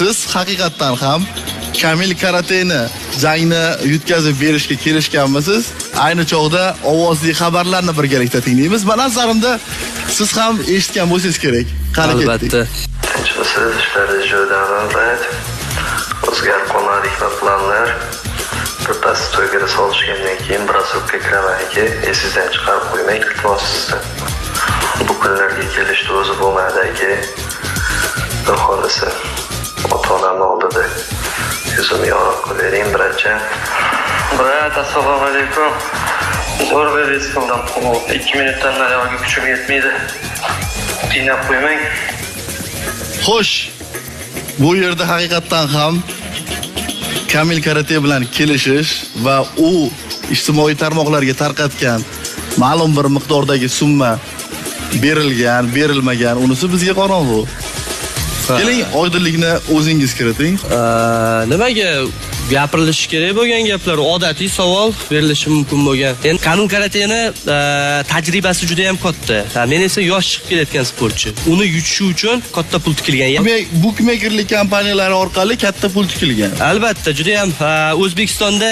siz haqiqatdan ham Kamil karateni jangni yutkazib berishga kelishganmisiz? Ayni chog'da ovozli xabarlarni birgalikda tinglaymiz. Men nazarimda siz ham eshitgan bo'lsangiz kerak. Qani ketdik. Albatta. Siz ishlaringiz joyidan albatta. O'zgar qo'nalik va planlar birpas to'yga solishgandan keyin biroz o'pka kiramanki, esingizdan chiqarib qo'ymang iltimos sizdan. Bu kunlarga kelishdi o'zi bo'lmadi aka. Xohlasa ota-onamni oldida yuzimni yorib qo'ying biratcha. Brat, assalomu alaykum. Zo'r berishimdan 2 minutdan nariga kuchim yetmaydi. Qiynab qo'ymang. Xo'sh, bu yerda haqiqatdan ham Kamil karate bilan kelishish va u ijtimoiy tarmoqlarga tarqatgan ma'lum bir miqdordagi summa berilgan, berilmagan, unisi bizga qorong'u. Keling, oydinlikni o'zingiz kiriting. Nimaga gapirilishi kerak bo'lgan gaplar odatiy savol berilishi mumkin bo'lgan. Endi Kamil karateni tajribasi juda ham katta. Men esa yosh chiqib kelayotgan sportchi. Uni yutishi uchun katta pul tikilgan. Bookmakerlik kompaniyalari orqali katta pul tikilgan. Albatta, juda ham O'zbekistonda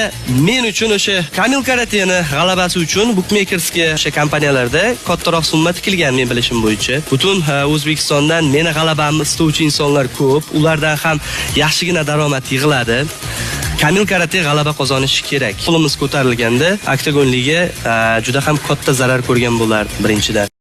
men uchun o'sha Kamil karateni g'alabasi uchun bookmakerskiy o'sha kompaniyalarda kattaroq summa tikilgan men bilishim bo'yicha. Butun O'zbekistondan meni g'alabamni istovchi insonlar ko'p. Ulardan ham yaxshigina daromad yig'iladi. Kamil karate g'alaba qozonishi kerak. Qo'limiz ko'tarilganda oktagonliga juda ham katta zarar ko'rgan bo'lardi birinchidan.